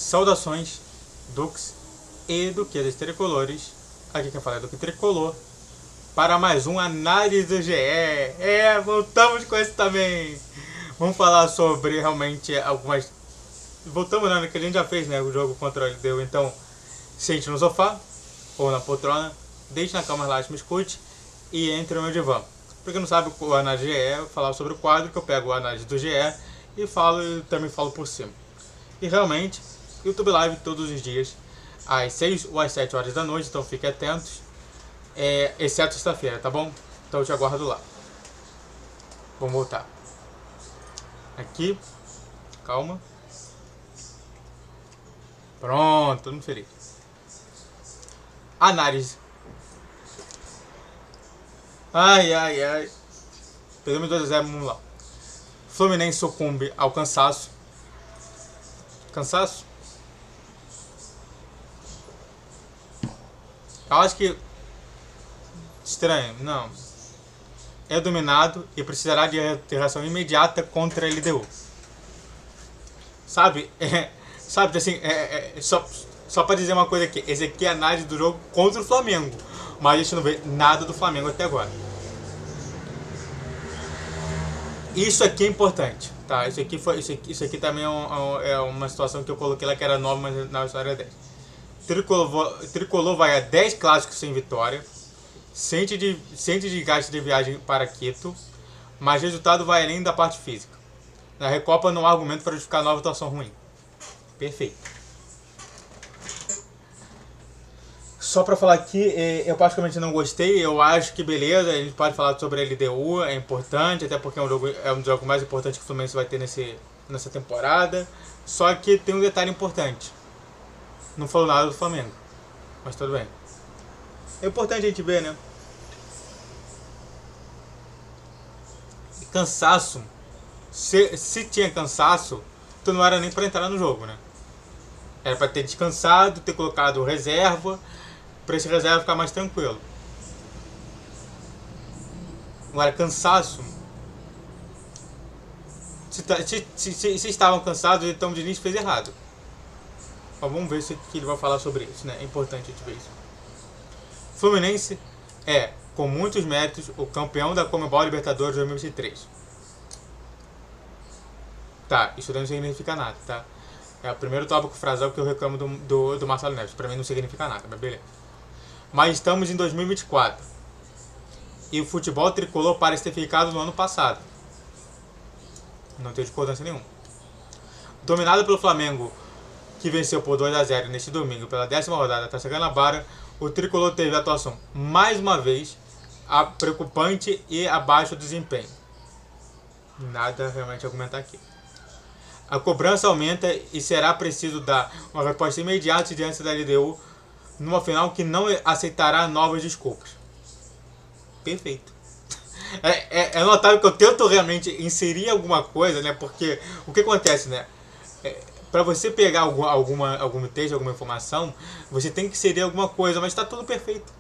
Saudações, Dux e Duquesas Tricolores. Aqui quem fala é Duque Tricolor para mais um análise do GE. Voltamos com esse também. Vamos falar sobre realmente algumas... Voltamos no que a gente já fez, né? O jogo contra o LDU. Então, sente no sofá ou na poltrona, deite na cama, relaxe, me escute e entre no meu divã. Pra quem não sabe, o análise do GE é falar sobre o quadro, que eu pego o análise do GE e também falo por cima. E realmente, YouTube Live todos os dias, às 6 ou às 7 horas da noite, então fiquem atentos, exceto sexta-feira, tá bom? Então eu te aguardo lá. Vamos voltar. Aqui, calma. Pronto, todo mundo feliz. Análise. Ai. Perdemos 2-0, vamos lá. Fluminense sucumbe ao cansaço. Cansaço? Eu acho que... Estranho, não. É dominado e precisará de reação imediata contra a LDU. Sabe? Sabe, assim, só pra dizer uma coisa aqui. Esse aqui é a análise do jogo contra o Flamengo. Mas a gente não vê nada do Flamengo até agora. Isso aqui é importante, tá? Isso aqui também é uma situação que eu coloquei lá que era nova, mas na história é 10. Tricolor vai a 10 clássicos sem vitória, sente desgaste de viagem para Quito, mas o resultado vai além da parte física. Na Recopa não há argumento para justificar nova atuação ruim. Perfeito. Só pra falar aqui, eu praticamente não gostei, eu acho que beleza, a gente pode falar sobre a LDU, é importante, até porque é um dos jogos mais importantes que o Fluminense vai ter nessa temporada. Só que tem um detalhe importante, não falou nada do Flamengo, mas tudo bem. É importante a gente ver, né? Cansaço, se tinha cansaço, então não era nem pra entrar no jogo, né? Era pra ter descansado, ter colocado reserva, para esse reserva ficar mais tranquilo. Agora, cansaço. Se estavam cansados, então o Diniz fez errado. Mas vamos ver se ele vai falar sobre isso, né? É importante a gente ver isso. Fluminense é, com muitos méritos, o campeão da Conmebol Libertadores 2023. Tá, isso não significa nada, tá? É o primeiro tópico frasal que eu reclamo do Marcelo Neves. Pra mim não significa nada, mas beleza. Mas estamos em 2024 e o futebol tricolor parece ter ficado no ano passado. Não tem discordância nenhuma. Dominado pelo Flamengo, que venceu por 2-0 neste domingo pela 10ª rodada da Taça Guanabara, o tricolor teve a atuação mais uma vez preocupante e abaixo do desempenho. Nada realmente a argumentar aqui. A cobrança aumenta e será preciso dar uma resposta imediata diante da LDU numa final que não aceitará novas desculpas. Perfeito. É notável que eu tento realmente inserir alguma coisa, né? Porque o que acontece, né? Para você pegar algum texto, alguma informação, você tem que inserir alguma coisa, mas está tudo perfeito.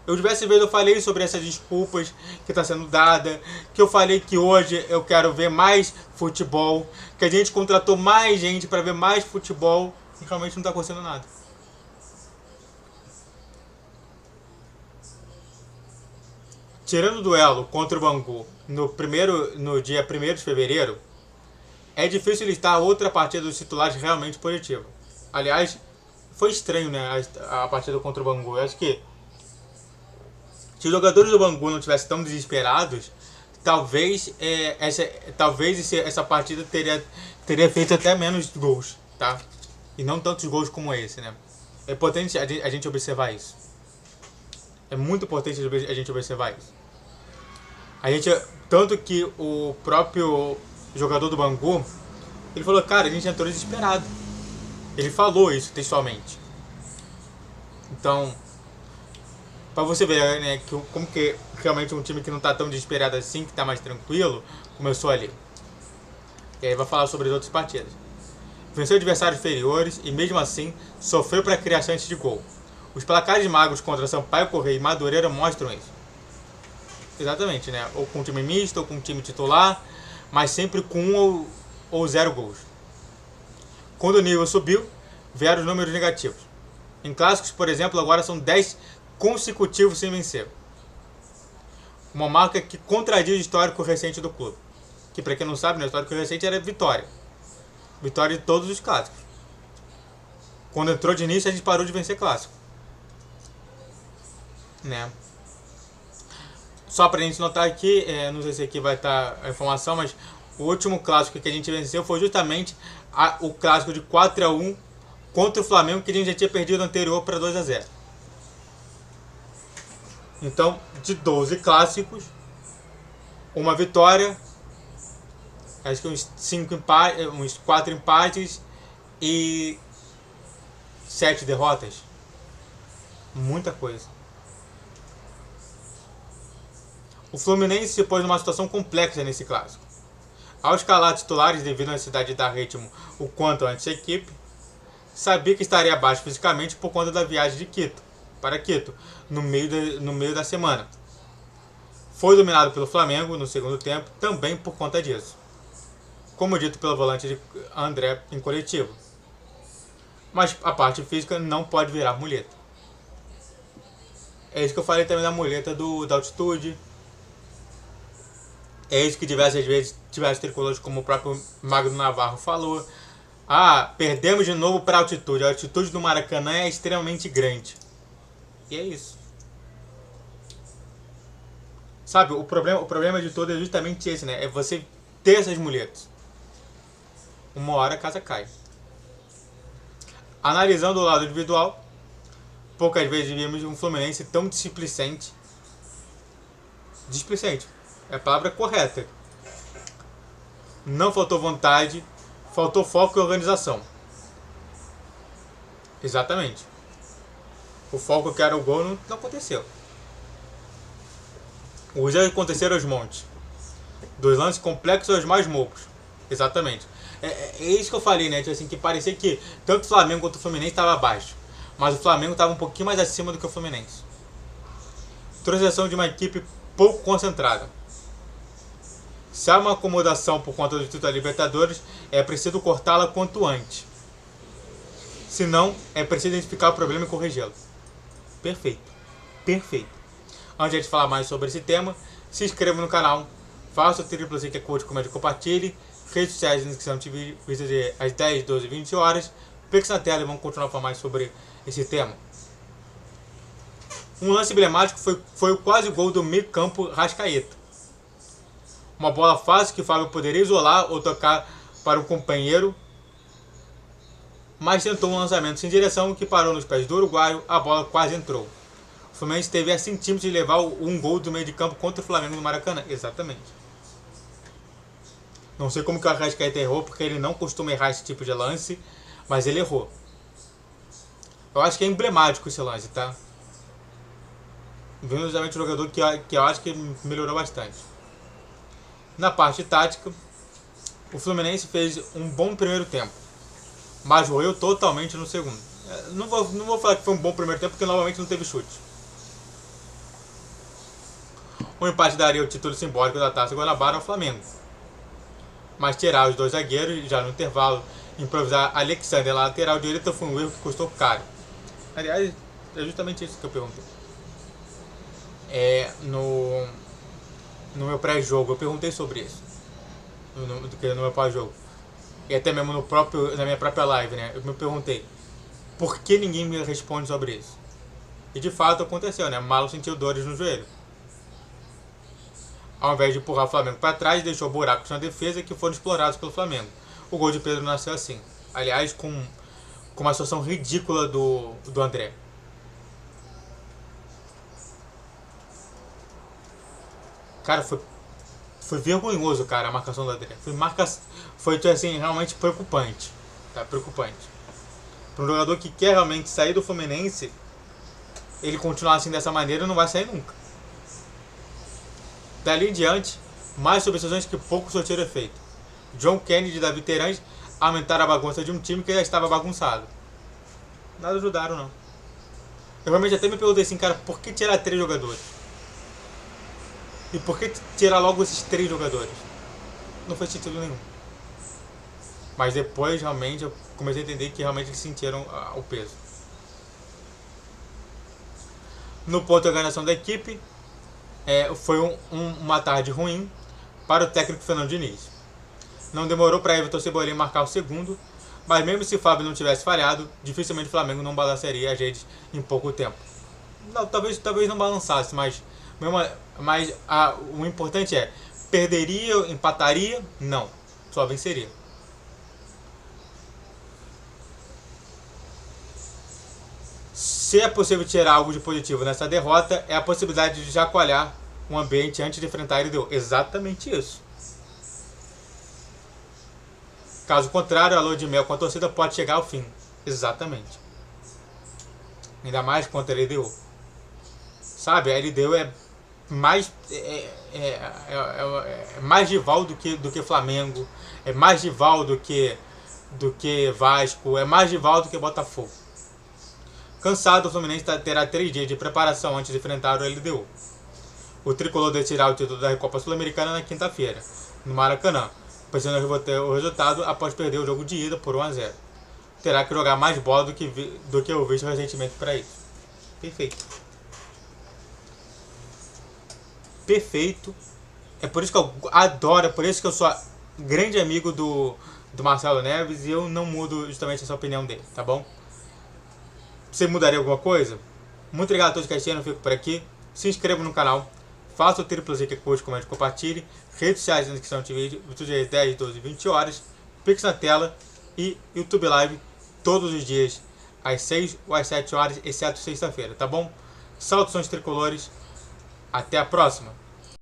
Eu diversas vezes eu falei sobre essas desculpas que está sendo dada, que eu falei que hoje eu quero ver mais futebol, que a gente contratou mais gente para ver mais futebol e realmente não está acontecendo nada. Tirando o duelo contra o Bangu no dia 1º de fevereiro, é difícil listar outra partida dos titulares realmente positiva. Aliás, foi estranho, né, a partida contra o Bangu. Eu acho que se os jogadores do Bangu não estivessem tão desesperados, talvez essa partida teria feito até menos gols, tá? E não tantos gols como esse, né? É importante a gente observar isso. É muito importante a gente observar isso. Tanto que o próprio jogador do Bangu, ele falou, cara, a gente entrou desesperado. Ele falou isso textualmente. Então, pra você ver, né, como que realmente um time que não tá tão desesperado assim, que tá mais tranquilo, começou ali. E aí vai falar sobre as outras partidas. Venceu adversários inferiores e mesmo assim sofreu para criar chances de gol. Os placares magros contra Sampaio Corrêa e Madureira mostram isso. Exatamente, né? Ou com um time misto, ou com um time titular, mas sempre com 1 ou 0 gols. Quando o nível subiu, vieram os números negativos. Em clássicos, por exemplo, agora são 10 consecutivos sem vencer. Uma marca que contradiz o histórico recente do clube. Que, para quem não sabe, o histórico recente era vitória. Vitória de todos os clássicos. Quando entrou de início, a gente parou de vencer clássico. Né? Só pra gente notar aqui, não sei se aqui vai estar a informação, mas o último clássico que a gente venceu foi justamente o clássico de 4-1 contra o Flamengo, que a gente já tinha perdido anterior para 2-0. Então, de 12 clássicos, uma vitória, acho que uns 4 empates e 7 derrotas. Muita coisa. O Fluminense se pôs numa situação complexa nesse clássico. Ao escalar titulares devido à necessidade de dar ritmo o quanto antes à equipe, sabia que estaria abaixo fisicamente por conta da viagem de Quito para Quito, no meio da semana. Foi dominado pelo Flamengo no segundo tempo, também por conta disso. Como dito pelo volante de André em coletivo. Mas a parte física não pode virar muleta. É isso que eu falei também da muleta da altitude. É isso que diversas vezes tricolores, como o próprio Magno Navarro falou. Perdemos de novo para a altitude. A altitude do Maracanã é extremamente grande. E é isso. Sabe, o problema de todo é justamente esse, né? É você ter essas muletas. Uma hora a casa cai. Analisando o lado individual, poucas vezes vimos um Fluminense tão displicente. Displicente. É a palavra correta. Não faltou vontade, faltou foco e organização. Exatamente. O foco que era o gol não aconteceu. Os erros aconteceram aos montes. Dos lances complexos aos mais moucos. Exatamente. É isso que eu falei, né? Assim, que parecia que tanto o Flamengo quanto o Fluminense estava abaixo. Mas o Flamengo estava um pouquinho mais acima do que o Fluminense. Transição de uma equipe pouco concentrada. Se há uma acomodação por conta do título da Libertadores, é preciso cortá-la quanto antes. Se não, é preciso identificar o problema e corrigi-lo. Perfeito. Perfeito. Antes de a gente falar mais sobre esse tema, se inscreva no canal, faça o triplo que é curte, comente e compartilhe. Redes sociais na descrição de vídeo, visite às 10, 12 e 20 horas. Pix na tela e vamos continuar a falar mais sobre esse tema. Um lance emblemático foi o quase gol do meio campo Rascaeta. Uma bola fácil que o Fábio poderia isolar ou tocar para um companheiro, mas tentou um lançamento sem direção que parou nos pés do uruguaio, a bola quase entrou. O Fluminense esteve a centímetros de levar um gol do meio de campo contra o Flamengo no Maracanã. Exatamente. Não sei como que o Arrascaeta errou, porque ele não costuma errar esse tipo de lance, mas ele errou. Eu acho que é emblemático esse lance, tá? Vendo justamente um jogador que eu acho que melhorou bastante. Na parte tática, o Fluminense fez um bom primeiro tempo, mas roeu totalmente no segundo. Não vou falar que foi um bom primeiro tempo, porque novamente não teve chute. O empate daria o título simbólico da Taça Guanabara ao Flamengo. Mas tirar os dois zagueiros, já no intervalo, improvisar Alexander na lateral direita foi um erro que custou caro. Aliás, é justamente isso que eu perguntei. No meu pré-jogo, eu perguntei sobre isso. No meu pós-jogo. E até mesmo na minha própria live, né? Eu me perguntei, por que ninguém me responde sobre isso? E de fato aconteceu, né? Malo sentiu dores no joelho. Ao invés de empurrar o Flamengo para trás, deixou buracos na defesa que foram explorados pelo Flamengo. O gol de Pedro nasceu assim. Aliás, com uma situação ridícula do André. Cara, foi vergonhoso, cara, a marcação do André. Foi assim, realmente preocupante. Tá? Preocupante. Para um jogador que quer realmente sair do Fluminense, ele continuar assim dessa maneira, não vai sair nunca. Dali em diante, mais substituições que pouco sorteio é feito. John Kennedy e Davi Terãs aumentaram a bagunça de um time que já estava bagunçado. Nada ajudaram, não. Eu realmente até me perguntei assim, cara, por que tirar 3 jogadores? E por que tirar logo esses 3 jogadores? Não faz sentido nenhum. Mas depois, realmente, eu comecei a entender que realmente eles sentiram o peso. No ponto de organização da equipe, foi uma tarde ruim para o técnico Fernando Diniz. Não demorou para Everton Cebolinha marcar o segundo, mas mesmo se o Fábio não tivesse falhado, dificilmente o Flamengo não balançaria as redes em pouco tempo. Não, talvez não balançasse, mas o importante é, perderia, empataria? Não, só venceria. Se é possível tirar algo de positivo nessa derrota, é a possibilidade de chacoalhar um ambiente antes de enfrentar ele. Exatamente isso. Caso contrário, a lua de mel com a torcida pode chegar ao fim. Exatamente. Ainda mais contra a LDU. Sabe, a LDU é mais mais rival do que Flamengo, é mais rival do que Vasco, é mais rival do que Botafogo. Cansado, o Fluminense terá 3 dias de preparação antes de enfrentar o LDU. O tricolor decidirá o título da Recopa Sul-Americana na quinta-feira, no Maracanã, precisando reverter o resultado após perder o jogo de ida por 1-0. Terá que jogar mais bola do que o visto recentemente para isso. Perfeito. Perfeito. É por isso que eu adoro, é por isso que eu sou grande amigo do Marcelo Neves e eu não mudo justamente essa opinião dele, tá bom? Você mudaria alguma coisa? Muito obrigado a todos que assistiram, eu fico por aqui. Se inscreva no canal, faça o triplo que curte, comente, compartilhe. Redes sociais na descrição do vídeo, YouTube às 10, 12, 20 horas. Pix na tela e YouTube Live todos os dias às 6 ou às 7 horas, exceto sexta-feira, tá bom? Saudações tricolores, até a próxima!